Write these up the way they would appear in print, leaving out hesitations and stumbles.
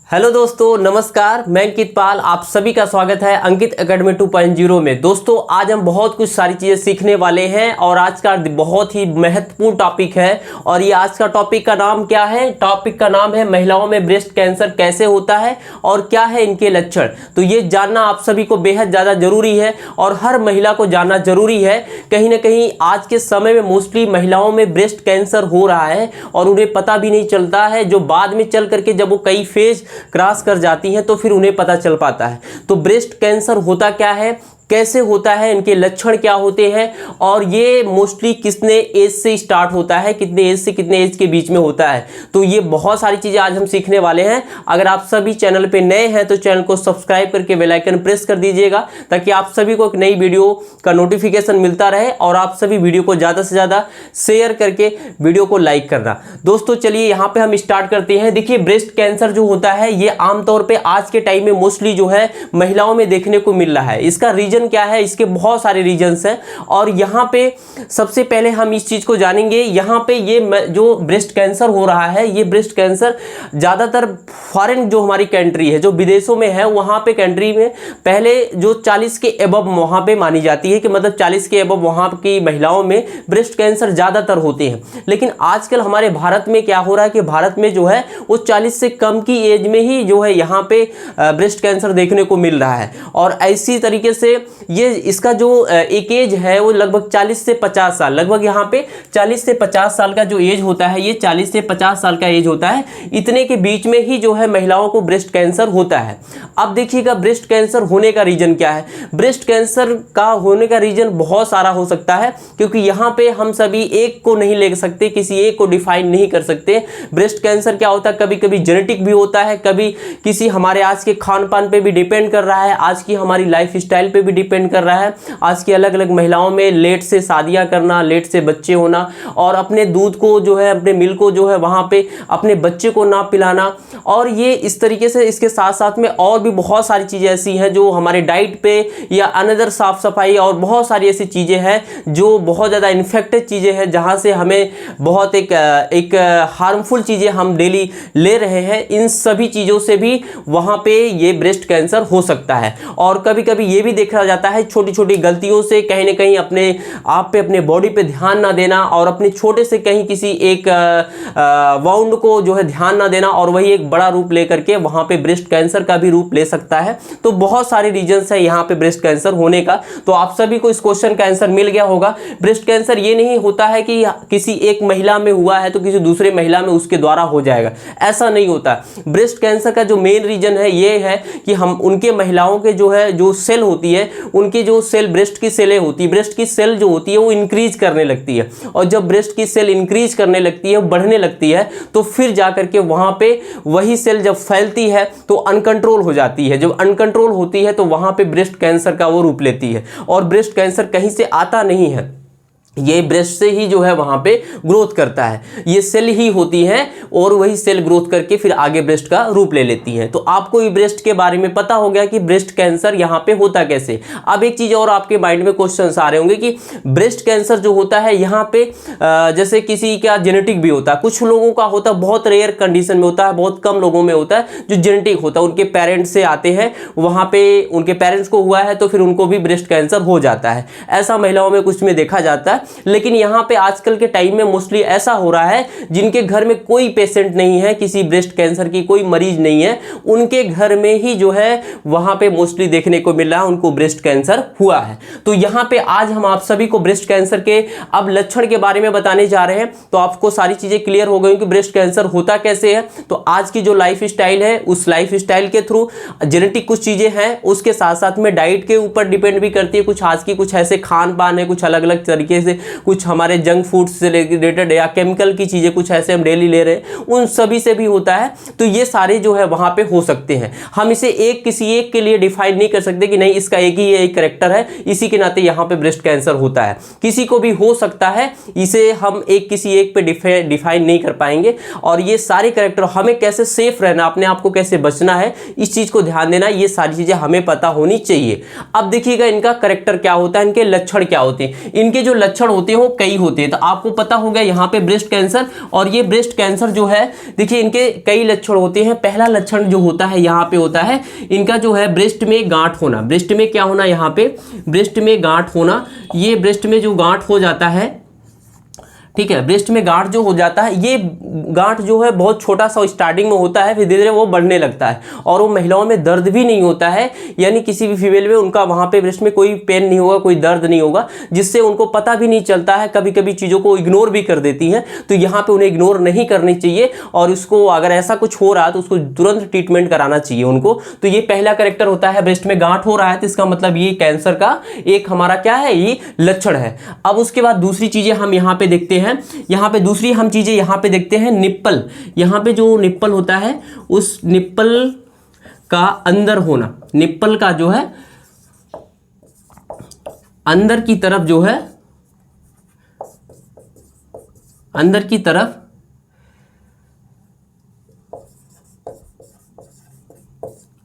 Hello दोस्तों, नमस्कार। मैं अंकित पाल, आप सभी का स्वागत है अंकित एकेडमी 2.0 में। दोस्तों, आज हम बहुत कुछ सारी चीज़ें सीखने वाले हैं और आज का बहुत ही महत्वपूर्ण टॉपिक है। और ये आज का टॉपिक का नाम क्या है? टॉपिक का नाम है महिलाओं में ब्रेस्ट कैंसर कैसे होता है और क्या है इनके लक्षण। तो ये जानना आप सभी को बेहद ज़्यादा जरूरी है और हर महिला को जानना जरूरी है। कहीं ना कहीं आज के समय में मोस्टली महिलाओं में ब्रेस्ट कैंसर हो रहा है और उन्हें पता भी नहीं चलता है, जो बाद में चल करके जब वो कई फेज क्रॉस कर जाती हैं तो फिर उन्हें पता चल पाता है। तो ब्रेस्ट कैंसर होता क्या है, कैसे होता है, इनके लक्षण क्या होते हैं और ये मोस्टली कितने एज से स्टार्ट होता है, कितने एज से कितने एज के बीच में होता है। तो ये बहुत सारी चीज़ें आज हम सीखने वाले हैं। अगर आप सभी चैनल पे नए हैं तो चैनल को सब्सक्राइब करके बेल आइकन प्रेस कर दीजिएगा ताकि आप सभी को एक नई वीडियो का नोटिफिकेशन मिलता रहे और आप सभी वीडियो को ज़्यादा से ज़्यादा शेयर करके वीडियो को लाइक करना। दोस्तों चलिए यहाँ पे हम स्टार्ट करते हैं। देखिए, ब्रेस्ट कैंसर जो होता है ये आमतौर पर आज के टाइम में मोस्टली जो है महिलाओं में देखने को मिल रहा है। इसका रीजन क्या है? इसके बहुत सारे रीजंस हैं और यहां पे सबसे पहले हम इस चीज को जानेंगे। यहां पे ये जो ब्रेस्ट कैंसर हो रहा है, ये ब्रेस्ट कैंसर ज्यादातर फॉरेन जो हमारी कंट्री है, जो विदेशों में है, वहां पे कंट्री में पहले जो 40 के एबव वहां पे मानी जाती है कि मतलब 40 के एबव वहां की महिलाओं में ब्रेस्ट कैंसर ज्यादातर होते हैं। लेकिन आजकल हमारे भारत में क्या हो रहा है कि भारत में जो है वो 40 से कम की एज में ही जो है यहाँ पे ब्रेस्ट कैंसर देखने को मिल रहा है। और ऐसी तरीके से ये इसका जो एक एज है वो लगभग 40 से 50 साल, लगभग यहाँ पे 40 से 50 साल का जो एज होता है, ये 40 से 50 साल का एज होता है। इतने के बीच में ही जो है महिलाओं को ब्रेस्ट कैंसर होता है। अब देखिएगा ब्रेस्ट कैंसर होने का रीजन क्या है। ब्रेस्ट कैंसर का होने का रीजन बहुत सारा हो सकता है, क्योंकि यहाँ पे हम सभी एक को नहीं ले सकते, किसी एक को डिफाइन नहीं कर सकते। ब्रेस्ट कैंसर क्या होता है, कभी कभी जेनेटिक भी होता है, कभी किसी हमारे आज के खान पान पे भी डिपेंड कर रहा है, आज की हमारी लाइफ स्टाइल पे भी डिपेंड कर रहा है। आज की अलग अलग महिलाओं में लेट से शादियां करना, लेट से बच्चे होना और अपने दूध को जो है, अपने मिल्क को जो है वहां पे अपने बच्चे को ना पिलाना। और ये इस तरीके से इसके साथ साथ में और भी बहुत सारी चीजें ऐसी हैं जो हमारे डाइट पे या अनदर साफ सफाई और बहुत सारी ऐसी चीजें हैं जो बहुत ज्यादा इन्फेक्टेड चीजें हैं, जहां से हमें बहुत एक हार्मफुल चीजें हम डेली ले रहे हैं। इन सभी चीजों से भी वहां पे ये ब्रेस्ट कैंसर हो सकता है। और कभी कभी ये भी देखा जाता है छोटी छोटी गलतियों से कहीं ना कहीं अपने आप पे, अपने बॉडी पे ध्यान ना देना और अपने छोटे से कहीं किसी एक वाउंड को जो है ध्यान ना देना और वही एक बड़ा रूप लेकर के वहां पे ब्रेस्ट कैंसर का भी रूप ले सकता है। तो बहुत सारे रीजंस है यहाँ पे ब्रेस्ट कैंसर होने का। तो आप सभी को इस क्वेश्चन का आंसर मिल गया होगा। ब्रेस्ट कैंसर ये नहीं होता है कि किसी एक महिला में हुआ है तो किसी दूसरे महिला में उसके द्वारा हो जाएगा, ऐसा नहीं होता। ब्रेस्ट कैंसर का जो मेन रीजन है ये है कि हम उनके महिलाओं के जो है जो सेल होती है, उनकी जो सेल ब्रेस्ट की सेलें होती है, ब्रेस्ट की सेल जो होती है वो इंक्रीज करने लगती है। और जब ब्रेस्ट की सेल इंक्रीज करने लगती है, बढ़ने लगती है, तो फिर जाकर के वहां पे वही सेल जब फैलती है तो अनकंट्रोल हो जाती है। जब अनकंट्रोल होती है तो वहां पे ब्रेस्ट कैंसर का वो रूप लेती है। और ब्रेस्ट कैंसर कहीं से आता नहीं है, ये ब्रेस्ट से ही जो है वहां पे ग्रोथ करता है। ये सेल ही होती हैं और वही सेल ग्रोथ करके फिर आगे ब्रेस्ट का रूप ले लेती हैं। तो आपको ये ब्रेस्ट के बारे में पता हो गया कि ब्रेस्ट कैंसर यहाँ पे होता कैसे। अब एक चीज और आपके माइंड में क्वेश्चंस आ रहे होंगे कि ब्रेस्ट कैंसर जो होता है यहाँ पे जैसे किसी का जेनेटिक भी होता है, कुछ लोगों का होता है, बहुत रेयर कंडीशन में होता है, बहुत कम लोगों में होता है जो जेनेटिक होता है, उनके पेरेंट्स से आते हैं, वहां पे उनके पेरेंट्स को हुआ है तो फिर उनको भी ब्रेस्ट कैंसर हो जाता है। ऐसा महिलाओं में कुछ में देखा जाता है। लेकिन यहां पे आजकल के टाइम में मोस्टली ऐसा हो रहा है जिनके घर में कोई पेशेंट नहीं है, किसी ब्रेस्ट कैंसर की कोई मरीज नहीं है, उनके घर में ही जो है वहां पे मोस्टली देखने को मिल रहा है उनको ब्रेस्ट कैंसर हुआ है। तो यहां पे आज हम आप सभी को ब्रेस्ट कैंसर के अब लक्षण के बारे में बताने जा रहे हैं। तो आपको सारी चीजें क्लियर हो गई कि ब्रेस्ट कैंसर होता कैसे है। तो आज की जो लाइफ स्टाइल है, उस लाइफ स्टाइल के थ्रू जेनेटिक कुछ चीजें हैं, उसके साथ साथ में डाइट के ऊपर डिपेंड भी करती है। कुछ आज की कुछ ऐसे खान पान है, कुछ अलग अलग तरीके से, कुछ हमारे जंक फूड से रिलेटेड या केमिकल की चीजें कुछ ऐसे हम डेली ले रहे हैं, उन सभी से भी होता है। तो ये सारे जो है वहां पे हो सकते हैं। हम इसे किसी एक के लिए डिफाइन नहीं कर सकते कि नहीं इसका एक ही एक कैरेक्टर है, इसी के नाते यहाँ पे ब्रेस्ट कैंसर होता है। किसी को भी हो सकता है, इसे हम किसी एक पे डिफाइन नहीं कर पाएंगे। और ये सारे कैरेक्टर, हमें कैसे सेफ रहना, अपने आप को कैसे बचना है, इस चीज को ध्यान देना, ये सारी चीजें हमें पता होनी चाहिए। अब देखिएगा इनका कैरेक्टर क्या होता है, इनके लक्षण क्या होते हैं। इनके जो लक्षण लक्षण होते हैं वो कई होते हैं। तो आपको पता होगा यहाँ पे ब्रेस्ट कैंसर, और ये ब्रेस्ट कैंसर जो है देखिए इनके कई लक्षण होते हैं। पहला लक्षण जो होता है यहाँ पे होता है इनका जो है ब्रेस्ट में गांठ होना। ब्रेस्ट में क्या होना, यहाँ पे ब्रेस्ट में गांठ होना। ये ब्रेस्ट में जो गांठ हो जाता है, ठीक है, ब्रेस्ट में गांठ जो हो जाता है, ये गांठ जो है बहुत छोटा सा स्टार्टिंग में होता है, फिर धीरे धीरे वो बढ़ने लगता है, और वो महिलाओं में दर्द भी नहीं होता है, यानी किसी भी फीमेल में उनका वहाँ पे ब्रेस्ट में कोई पेन नहीं होगा, कोई दर्द नहीं होगा, जिससे उनको पता भी नहीं चलता है, कभी कभी चीज़ों को इग्नोर भी कर देती हैं। तो यहाँ पे उन्हें इग्नोर नहीं करनी चाहिए, और उसको अगर ऐसा कुछ हो रहा है तो उसको तुरंत ट्रीटमेंट कराना चाहिए उनको। तो ये पहला कैरेक्टर होता है, ब्रेस्ट में गांठ हो रहा है तो इसका मतलब ये कैंसर का एक हमारा क्या है, ये लक्षण है। अब उसके बाद दूसरी चीज़ें हम यहाँ पे देखते हैं, यहाँ पे दूसरी हम चीजें यहाँ पे देखते हैं निप्पल। यहाँ पे जो निप्पल होता है उस निप्पल का अंदर होना, निप्पल का जो है अंदर की तरफ जो है, अंदर की तरफ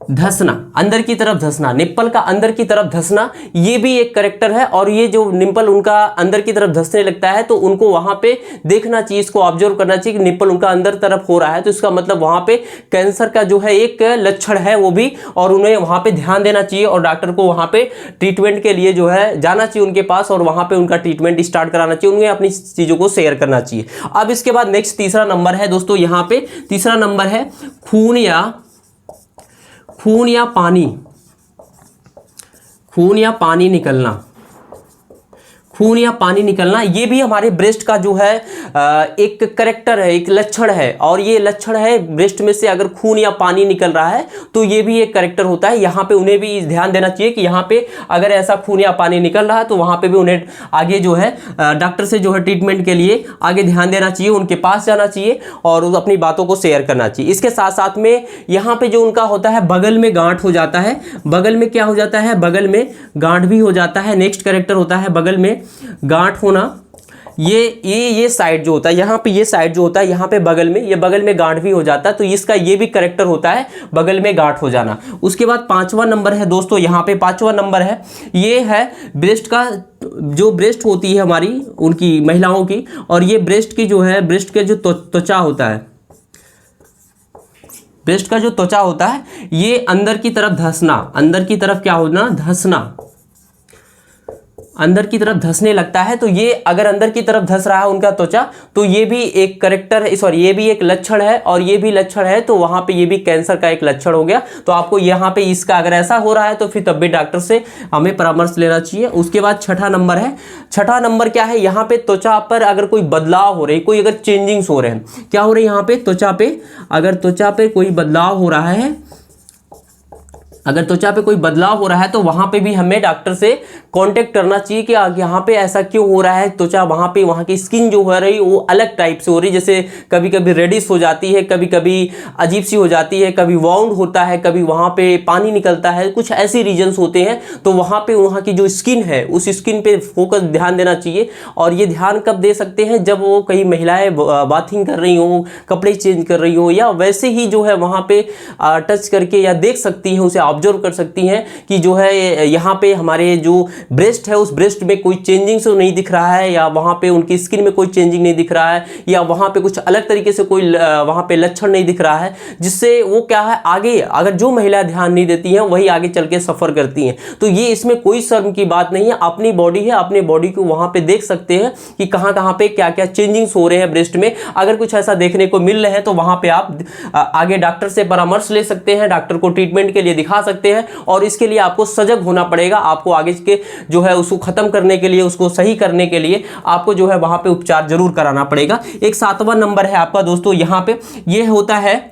धंसना, अंदर की तरफ धंसना, निप्पल का अंदर की तरफ धंसना, ये भी एक करेक्टर है। और ये जो निप्पल उनका अंदर की तरफ धंसने लगता है तो उनको वहां पे देखना चाहिए, इसको ऑब्जर्व करना चाहिए कि निप्पल उनका अंदर तरफ हो रहा है, तो इसका मतलब वहां पे कैंसर का जो है एक लक्षण है वो भी, और उन्हें वहां पे ध्यान देना चाहिए और डॉक्टर को वहां पे ट्रीटमेंट के लिए जो है जाना चाहिए उनके पास, और वहां पे उनका ट्रीटमेंट स्टार्ट कराना चाहिए, उन्हें अपनी चीजों को शेयर करना चाहिए। अब इसके बाद नेक्स्ट तीसरा नंबर है दोस्तों, यहाँ पे तीसरा नंबर है खून या पानी, खून या पानी निकलना, खून या पानी निकलना, ये भी हमारे ब्रेस्ट का जो है एक करेक्टर है, एक लक्षण है, और ये लक्षण है ब्रेस्ट में से अगर खून या पानी निकल रहा है तो ये भी एक करेक्टर होता है। यहाँ पे उन्हें भी ध्यान देना चाहिए कि यहाँ पे अगर ऐसा खून या पानी निकल रहा है तो वहाँ पे भी उन्हें आगे जो है डॉक्टर से जो है ट्रीटमेंट के लिए आगे ध्यान देना चाहिए, उनके पास जाना चाहिए और अपनी बातों को शेयर करना चाहिए। इसके साथ साथ में यहाँ पे जो उनका होता है बगल में गांठ हो जाता है, बगल में क्या हो जाता है, बगल में गांठ भी हो जाता है। नेक्स्ट करेक्टर होता है बगल में गांठ होना। ये साइड जो होता है, यहाँ पे ये साइड जो होता है, यहाँ पे बगल में, ये बगल में गांठ भी हो जाता है, तो इसका ये भी करेक्टर होता है बगल में गांठ हो जाना। उसके बाद पांचवा नंबर है दोस्तों, यहाँ पे पांचवा नंबर है, ये है ब्रेस्ट का, जो ब्रेस्ट होती है हमारी उनकी महिलाओं की, और ये ब्रेस्ट की जो है, ब्रेस्ट के जो त्वचा होता है, ब्रेस्ट का जो त्वचा होता है, ये अंदर की तरफ धंसना, अंदर की तरफ क्या होना, धंसना, अंदर की तरफ धंसने लगता है। तो ये अगर अंदर की तरफ धंस रहा है उनका त्वचा, तो ये भी एक करेक्टर है, सॉरी ये भी एक लक्षण है, और ये भी लक्षण है, तो वहां पे ये भी कैंसर का एक लक्षण हो गया। तो आपको यहाँ पे इसका अगर ऐसा हो रहा है तो फिर तब भी डॉक्टर से हमें परामर्श लेना चाहिए। उसके बाद छठा नंबर है, छठा नंबर क्या है, यहाँ पे त्वचा पर अगर कोई बदलाव हो रहे, कोई अगर चेंजिंग्स हो रहे हैं, क्या हो रहे हैं यहाँ पे त्वचा पे, अगर त्वचा पे कोई बदलाव हो रहा है, अगर त्वचा पे कोई बदलाव हो रहा है तो वहां पे भी हमें डॉक्टर से कांटेक्ट करना चाहिए कि यहाँ पे ऐसा क्यों हो रहा है, त्वचा वहां पे, वहां की स्किन जो हो रही वो अलग टाइप से हो रही, जैसे कभी कभी रेडिश हो जाती है, कभी कभी अजीब सी हो जाती है, कभी वाउंड होता है, कभी वहां पे पानी निकलता है, कुछ ऐसे रीजन्स होते हैं। तो वहां पे वहां की जो स्किन है उस स्किन पे फोकस ध्यान देना चाहिए। और ये ध्यान कब दे सकते हैं, जब वो कई महिलाएं बाथिंग कर रही हो, कपड़े चेंज कर रही हो, या वैसे ही जो है वहां पे टच करके या देख सकती हैं, उसे ऑब्जर्व कर सकती हैं कि जो है यहाँ पे हमारे जो ब्रेस्ट है उस ब्रेस्ट में कोई चेंजिंग तो नहीं दिख रहा है, या वहाँ पे उनकी स्किन में कोई चेंजिंग नहीं दिख रहा है, या वहाँ पे कुछ अलग तरीके से कोई वहाँ पे लक्षण नहीं दिख रहा है, जिससे वो क्या है आगे, अगर जो महिला ध्यान नहीं देती हैं वही आगे चल के सफ़र करती हैं। तो ये इसमें कोई शर्म की बात नहीं है, अपनी बॉडी है, अपने बॉडी को वहाँ पे देख सकते हैं कि कहाँ पे क्या क्या चेंजिंग्स हो रहे हैं ब्रेस्ट में। अगर कुछ ऐसा देखने को मिल रहे हैं तो वहाँ पे आप आगे डॉक्टर से परामर्श ले सकते हैं, डॉक्टर को ट्रीटमेंट के लिए दिखा सकते हैं, और इसके लिए आपको सजग होना पड़ेगा। आपको आगे के जो है उसको खत्म करने के लिए, उसको सही करने के लिए आपको जो है वहां पे उपचार जरूर कराना पड़ेगा। एक सातवां नंबर है आपका दोस्तों, यहाँ पे ये होता है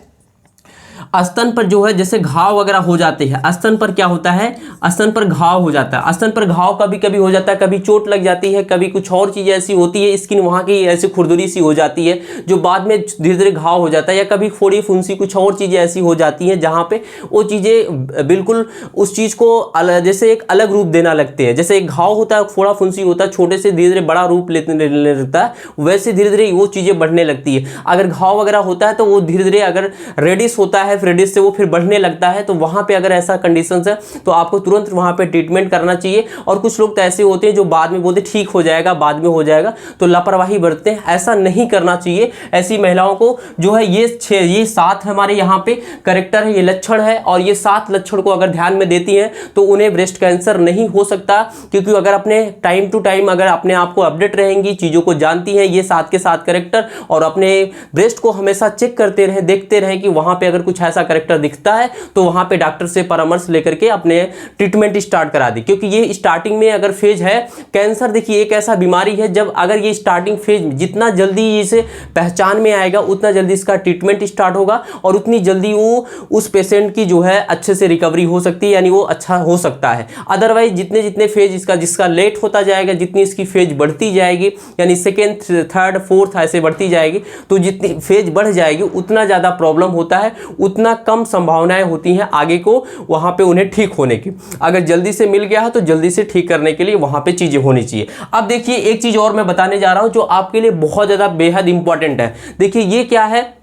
स्तन पर जो है जैसे घाव वगैरह हो जाते हैं, स्तन पर क्या होता है, स्तन पर घाव हो जाता है, स्तन पर घाव कभी कभी हो जाता है, कभी चोट लग जाती है, कभी कुछ और चीज़ ऐसी होती है, स्किन वहाँ की ऐसी खुरदुरी सी हो जाती है जो बाद में धीरे धीरे घाव हो जाता है, या कभी फोड़ी फुंसी कुछ और चीज़ें ऐसी हो जाती हैं जहाँ पे वो चीज़ें बिल्कुल उस चीज़ को जैसे एक अलग रूप देना लगते हैं। जैसे एक घाव होता है, फोड़ा फुंसी होता है, छोटे से धीरे धीरे बड़ा रूप लेने लगता है, वैसे धीरे धीरे वो चीज़ें बढ़ने लगती है। अगर घाव वगैरह होता है तो वो धीरे धीरे, अगर रेडिश होता है CF रेडियस से वो फिर बढ़ने लगता है, तो वहाँ पे अगर ऐसा कंडीशन है तो आपको तुरंत वहाँ पे ट्रीटमेंट करना चाहिए। और कुछ लोग तो ऐसे होते हैं जो बाद में बोलते ठीक हो जाएगा, बाद में हो जाएगा, तो लापरवाही बरतते हैं, ऐसा नहीं करना चाहिए। ऐसी महिलाओं को जो है ये 7 हमारे यहाँ पे करेक्टर है, ये लक्षण है, और ये 7 लक्षण को अगर ध्यान में देती हैं तो उन्हें ब्रेस्ट कैंसर नहीं हो सकता। क्योंकि अगर अपने टाइम टू टाइम अगर अपने आप को अपडेट रहेंगी, चीज़ों को जानती हैं, ये 7 के 7 करेक्टर, और अपने ब्रेस्ट को हमेशा चेक करते रहें, देखते रहें कि वहाँ पे अगर कुछ ऐसा करेक्टर दिखता है तो वहाँ पे डॉक्टर से परामर्श लेकर के अपने ट्रीटमेंट स्टार्ट करा दी। क्योंकि ये स्टार्टिंग में अगर फेज है, कैंसर देखिए एक ऐसा बीमारी है, जब अगर ये स्टार्टिंग फेज जितना जल्दी इसे पहचान में आएगा उतना जल्दी इसका ट्रीटमेंट स्टार्ट होगा, और उतनी जल्दी वो उस पेशेंट की जो है अच्छे से रिकवरी हो सकती है, यानी वो अच्छा हो सकता है। अदरवाइज जितने जितने फेज जिसका लेट होता जाएगा, जितनी इसकी फेज बढ़ती जाएगी, यानी सेकेंड, थर्ड, फोर्थ ऐसे बढ़ती जाएगी, तो जितनी फेज बढ़ जाएगी उतना ज़्यादा प्रॉब्लम होता है, उतना कम संभावनाएं होती हैं आगे को वहाँ पे उन्हें ठीक होने की। अगर जल्दी से मिल गया है तो जल्दी से ठीक करने के लिए वहाँ पे चीज़ें होनी चाहिए। अब देखिए एक चीज़ और मैं बताने जा रहा हूँ जो आपके लिए बहुत ज़्यादा बेहद इंपॉर्टेंट है। देखिए ये क्या है,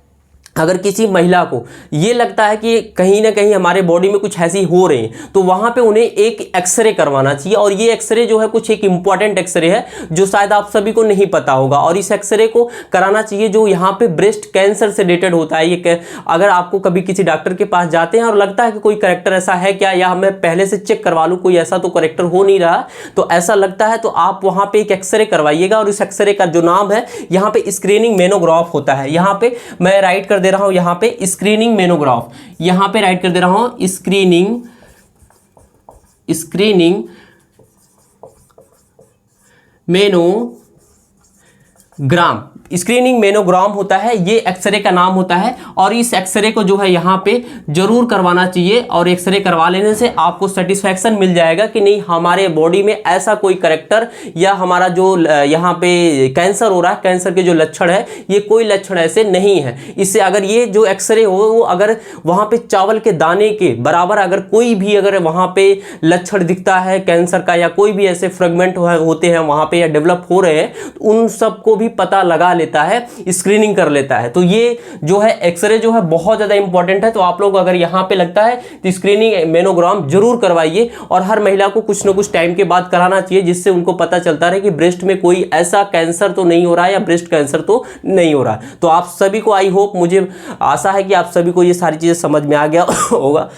अगर किसी महिला को ये लगता है कि कहीं ना कहीं हमारे बॉडी में कुछ ऐसी हो रही है, तो वहाँ पे उन्हें एक एक्सरे करवाना चाहिए। और ये एक्सरे जो है कुछ एक इम्पॉर्टेंट एक्सरे है जो शायद आप सभी को नहीं पता होगा, और इस एक्सरे को कराना चाहिए जो यहाँ पे ब्रेस्ट कैंसर से रिलेटेड होता है। ये अगर आपको कभी किसी डॉक्टर के पास जाते हैं और लगता है कि कोई करेक्टर ऐसा है क्या, या मैं पहले से चेक करवा लूँ कोई ऐसा तो करेक्टर हो नहीं रहा, तो ऐसा लगता है तो आप वहाँ पर एक एक्सरे करवाइएगा। और इस एक्सरे का जो नाम है यहाँ पे स्क्रीनिंग मेनोग्राफ होता है। यहाँ पे मैं राइट कर दे रहा हूं, यहां पे स्क्रीनिंग मेनोग्राफ, यहां पे राइट कर दे रहा हूं स्क्रीनिंग मेनोग्राम। स्क्रीनिंग मेनोग्राम होता है, ये एक्सरे का नाम होता है। और इस एक्सरे को जो है यहाँ पे जरूर करवाना चाहिए, और एक्सरे करवा लेने से आपको सेटिस्फैक्शन मिल जाएगा कि नहीं हमारे बॉडी में ऐसा कोई करेक्टर या हमारा जो यहाँ पे कैंसर हो रहा है, कैंसर के जो लक्षण है ये कोई लक्षण ऐसे नहीं है। इससे अगर ये जो एक्सरे हो वो अगर वहाँ पे चावल के दाने के बराबर अगर कोई भी अगर वहाँ पे लक्षण दिखता है कैंसर का, या कोई भी ऐसे फ्रेगमेंट होते हैं वहाँ पे या डेवलप हो रहे हैं, तो उन सबको भी पता लगा लेता है, स्क्रीनिंग कर लेता है। तो ये जो है एक्सरे जो है बहुत ज़्यादा इंपॉर्टेंट है। तो आप लोग अगर यहाँ पे लगता है तो स्क्रीनिंग मेनोग्राम जरूर करवाइए, और हर महिला को कुछ ना कुछ टाइम के बाद कराना चाहिए, जिससे उनको पता चलता रहे कि ब्रेस्ट में कोई ऐसा कैंसर तो नहीं हो रहा है या ब्रेस्ट कैंसर तो नहीं हो रहा है। तो आप सभी को आई होप, मुझे आशा है कि आप सभी को ये सारी चीज़ें समझ में आ गया होगा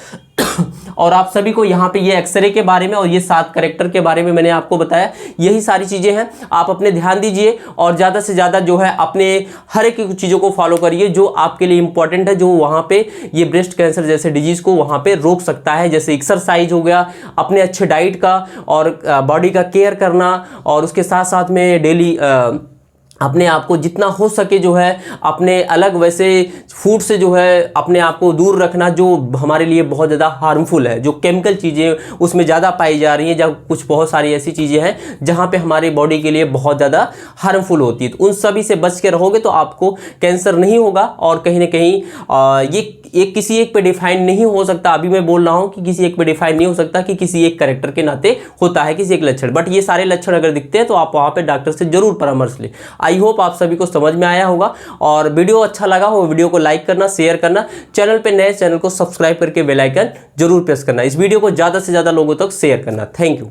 और आप सभी को यहाँ पे ये एक्सरे के बारे में और ये 7 करेक्टर के बारे में मैंने आपको बताया, यही सारी चीज़ें हैं। आप अपने ध्यान दीजिए और ज़्यादा से ज़्यादा जो है अपने हर एक चीज़ों को फॉलो करिए जो आपके लिए इंपॉर्टेंट है, जो वहाँ पे ये ब्रेस्ट कैंसर जैसे डिजीज़ को वहाँ पे रोक सकता है। जैसे एक्सरसाइज हो गया, अपने अच्छे डाइट का और बॉडी का केयर करना, और उसके साथ साथ में डेली अपने आप को जितना हो सके जो है अपने अलग वैसे फूड से जो है अपने आप को दूर रखना, जो हमारे लिए बहुत ज़्यादा हार्मफुल है, जो केमिकल चीज़ें उसमें ज़्यादा पाई जा रही हैं, जब कुछ बहुत सारी ऐसी चीज़ें हैं जहाँ पे हमारे बॉडी के लिए बहुत ज़्यादा हार्मफुल होती है। तो उन सभी से बच के रहोगे तो आपको कैंसर नहीं होगा। और कहीं ना कहीं ये किसी एक पे डिफाइन नहीं हो सकता। अभी मैं बोल रहा हूँ कि किसी एक पे डिफाइन नहीं हो सकता कि किसी एक कैरेक्टर के नाते होता है किसी एक लक्षण, बट ये सारे लक्षण अगर दिखते हैं तो आप वहाँ पे डॉक्टर से जरूर परामर्श लें। आई होप आप सभी को समझ में आया होगा, और वीडियो अच्छा लगा हो वीडियो को लाइक करना, शेयर करना, चैनल पे नए चैनल को सब्सक्राइब करके बेल आइकन जरूर प्रेस करना, इस वीडियो को ज़्यादा से ज़्यादा लोगों तक शेयर करना। Thank you.